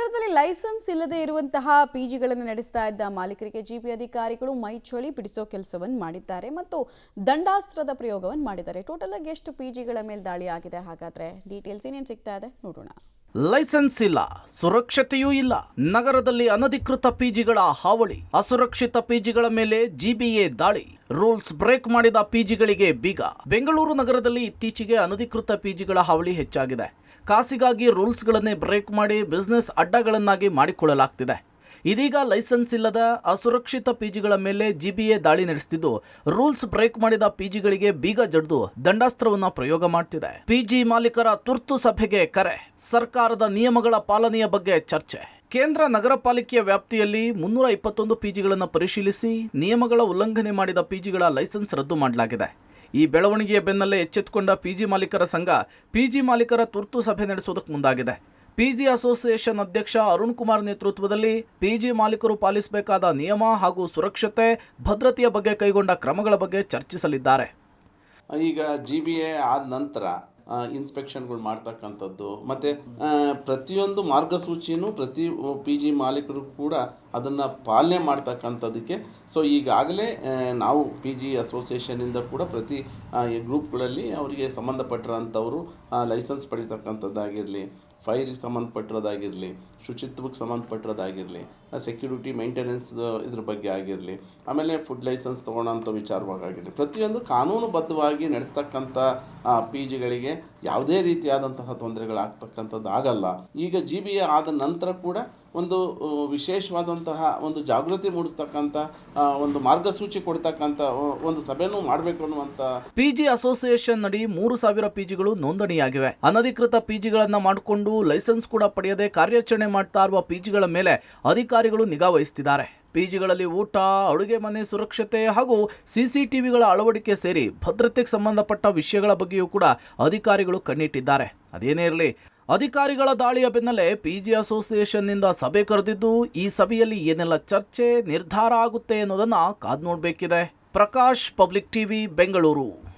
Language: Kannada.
ನಗರದಲ್ಲಿ ಲೈಸೆನ್ಸ್ ಇಲ್ಲದೆ ಇರುವಂತಹ ಪಿಜಿಗಳನ್ನು ನಡೆಸ್ತಾ ಇದ್ದ ಮಾಲೀಕರಿಗೆ ಜಿಪಿ ಅಧಿಕಾರಿಗಳು ಮೈ ಚಳಿ ಬಿಡಿಸೋ ಕೆಲಸವನ್ನು ಮಾಡಿದ್ದಾರೆ ಮತ್ತು ದಂಡಾಸ್ತ್ರದ ಪ್ರಯೋಗವನ್ನು ಮಾಡಿದ್ದಾರೆ. ಟೋಟಲ್ ಆಗಿ ಎಷ್ಟು ಪಿಜಿಗಳ ಮೇಲೆ ದಾಳಿ ಆಗಿದೆ, ಹಾಗಾದ್ರೆ ಡೀಟೇಲ್ಸ್ ಏನೇನು ಸಿಗ್ತಾ ಇದೆ ನೋಡೋಣ. ಲೈಸೆನ್ಸ್ ಇಲ್ಲ, ಸುರಕ್ಷತೆಯೂ ಇಲ್ಲ. ನಗರದಲ್ಲಿ ಅನಧಿಕೃತ ಪಿಜಿಗಳ ಹಾವಳಿ, ಅಸುರಕ್ಷಿತ ಪಿಜಿಗಳ ಮೇಲೆ ಜಿಬಿಎ ದಾಳಿ, ರೂಲ್ಸ್ ಬ್ರೇಕ್ ಮಾಡಿದ ಪಿಜಿಗಳಿಗೆ ಬೀಗ. ಬೆಂಗಳೂರು ನಗರದಲ್ಲಿ ಇತ್ತೀಚೆಗೆ ಅನಧಿಕೃತ ಪಿಜಿಗಳ ಹಾವಳಿ ಹೆಚ್ಚಾಗಿದೆ. ಕಾಸಿಗಾಗಿ ರೂಲ್ಸ್ಗಳನ್ನೇ ಬ್ರೇಕ್ ಮಾಡಿ ಬಿಸ್ನೆಸ್ ಅಡ್ಡಗಳನ್ನಾಗಿ ಮಾಡಿಕೊಳ್ಳಲಾಗ್ತಿದೆ. ಇದೀಗ ಲೈಸೆನ್ಸ್ ಇಲ್ಲದ ಅಸುರಕ್ಷಿತ ಪಿಜಿಗಳ ಮೇಲೆ ಜಿಬಿಎ ದಾಳಿ ನಡೆಸುತ್ತಿದ್ದು, ರೂಲ್ಸ್ ಬ್ರೇಕ್ ಮಾಡಿದ ಪಿಜಿಗಳಿಗೆ ಬೀಗ ಜಡಿದು ದಂಡಾಸ್ತ್ರವನ್ನ ಪ್ರಯೋಗ ಮಾಡ್ತಿದೆ. ಪಿಜಿ ಮಾಲೀಕರ ತುರ್ತು ಸಭೆಗೆ ಕರೆ, ಸರ್ಕಾರದ ನಿಯಮಗಳ ಪಾಲನೆಯ ಬಗ್ಗೆ ಚರ್ಚೆ. ಕೇಂದ್ರ ನಗರ ಪಾಲಿಕೆಯ ವ್ಯಾಪ್ತಿಯಲ್ಲಿ 321 ಪಿಜಿಗಳನ್ನು ಪರಿಶೀಲಿಸಿ ನಿಯಮಗಳ ಉಲ್ಲಂಘನೆ ಮಾಡಿದ ಪಿಜಿಗಳ ಲೈಸೆನ್ಸ್ ರದ್ದು ಮಾಡಲಾಗಿದೆ. ಈ ಬೆಳವಣಿಗೆಯ ಬೆನ್ನಲ್ಲೇ ಎಚ್ಚೆತ್ತುಕೊಂಡ ಪಿಜಿ ಮಾಲೀಕರ ಸಂಘ ಪಿಜಿ ಮಾಲೀಕರ ತುರ್ತು ಸಭೆ ನಡೆಸುವುದಕ್ಕೆ ಮುಂದಾಗಿದೆ. ಪಿಜಿ ಅಸೋಸಿಯೇಷನ್ ಅಧ್ಯಕ್ಷ ಅರುಣ್ ಕುಮಾರ್ ನೇತೃತ್ವದಲ್ಲಿ ಪಿಜಿ ಮಾಲೀಕರು ಪಾಲಿಸಬೇಕಾದ ನಿಯಮ ಹಾಗೂ ಸುರಕ್ಷತೆ, ಭದ್ರತೆಯ ಬಗ್ಗೆ ಕೈಗೊಂಡ ಕ್ರಮಗಳ ಬಗ್ಗೆ ಚರ್ಚಿಸಲಿದ್ದಾರೆ. ಈಗ GBA ಆದ ನಂತರ ಇನ್ಸ್ಪೆಕ್ಷನ್ಗಳು ಮಾಡ್ತಕ್ಕಂಥದ್ದು ಮತ್ತು ಪ್ರತಿಯೊಂದು ಮಾರ್ಗಸೂಚಿನೂ ಪ್ರತಿ PG ಮಾಲೀಕರು ಕೂಡ ಅದನ್ನು ಪಾಲನೆ ಮಾಡ್ತಕ್ಕಂಥದ್ದಕ್ಕೆ ಈಗಾಗಲೇ ನಾವು PG ಅಸೋಸಿಯೇಷನಿಂದ ಕೂಡ ಪ್ರತಿ ಗ್ರೂಪ್ಗಳಲ್ಲಿ ಅವರಿಗೆ ಸಂಬಂಧಪಟ್ಟಿರೋಂಥವರು ಲೈಸೆನ್ಸ್ ಪಡಿತಕ್ಕಂಥದ್ದಾಗಿರಲಿ, ಫೈರಿಗೆ ಸಂಬಂಧಪಟ್ಟಿರೋದಾಗಿರಲಿ, ಶುಚಿತ್ವಕ್ಕೆ ಸಂಬಂಧಪಟ್ಟಿರೋದಾಗಿರಲಿ, ಸೆಕ್ಯೂರಿಟಿ ಮೇಂಟೆನೆನ್ಸ್ ಇದ್ರ ಬಗ್ಗೆ ಆಗಿರಲಿ, ಆಮೇಲೆ ಫುಡ್ ಲೈಸೆನ್ಸ್ ತೊಗೊಳ್ಳೋಂಥ ವಿಚಾರವಾಗಿರಲಿ, ಪ್ರತಿಯೊಂದು ಕಾನೂನುಬದ್ಧವಾಗಿ ನಡೆಸ್ತಕ್ಕಂಥ PGಗಳಿಗೆ ಯಾವುದೇ ರೀತಿಯಾದಂತಹ ತೊಂದರೆಗಳಾಗ್ತಕ್ಕಂಥದ್ದು ಆಗಲ್ಲ. ಈಗ GBA ಆದ ನಂತರ ಕೂಡ ಒಂದು ವಿಶೇಷವಾದಂತಹ ಒಂದು ಜಾಗೃತಿ ಮೂಡಿಸ್ತಕ್ಕಂಥ ಒಂದು ಮಾರ್ಗಸೂಚಿ ಕೊಡ್ತಕ್ಕಂಥ ಒಂದು ಸಭೆನೂ ಮಾಡಬೇಕು ಅನ್ನುವಂಥ ಪಿಜಿ ಅಸೋಸಿಯೇಷನ್ ನಡಿ 3,000 ಪಿಜಿಗಳು ನೋಂದಣಿಯಾಗಿವೆ. ಅನಧಿಕೃತ ಪಿಜಿಗಳನ್ನ ಮಾಡಿಕೊಂಡು ಲೈಸೆನ್ಸ್ ಕೂಡ ಪಡೆಯದೆ ಕಾರ್ಯಾಚರಣೆ ಮಾಡ್ತಾ ಇರುವ ಪಿಜಿಗಳ ಮೇಲೆ ಅಧಿಕಾರಿಗಳು ನಿಗಾ ವಹಿಸುತ್ತಿದ್ದಾರೆ. ಪಿಜಿಗಳಲ್ಲಿ ಊಟ, ಅಡುಗೆ ಮನೆ ಸುರಕ್ಷತೆ ಹಾಗೂ CCTVಗಳ ಅಳವಡಿಕೆ ಸೇರಿ ಭದ್ರತೆಗೆ ಸಂಬಂಧಪಟ್ಟ ವಿಷಯಗಳ ಬಗ್ಗೆಯೂ ಕೂಡ ಅಧಿಕಾರಿಗಳು ಕಣ್ಣಿಟ್ಟಿದ್ದಾರೆ. ಅದೇನೇ ಇರಲಿ, ಅಧಿಕಾರಿಗಳ ದಾಳಿಯ ಬೆನ್ನಲ್ಲೇ ಪಿಜಿ ಅಸೋಸಿಯೇಷನ್ನಿಂದ ಸಭೆ ಕರೆದಿದ್ದು, ಈ ಸಭೆಯಲ್ಲಿ ಏನೆಲ್ಲ ಚರ್ಚೆ, ನಿರ್ಧಾರ ಆಗುತ್ತೆ ಅನ್ನೋದನ್ನ ಕಾದು ನೋಡಬೇಕಿದೆ. Prakash, public TV, Bengaluru.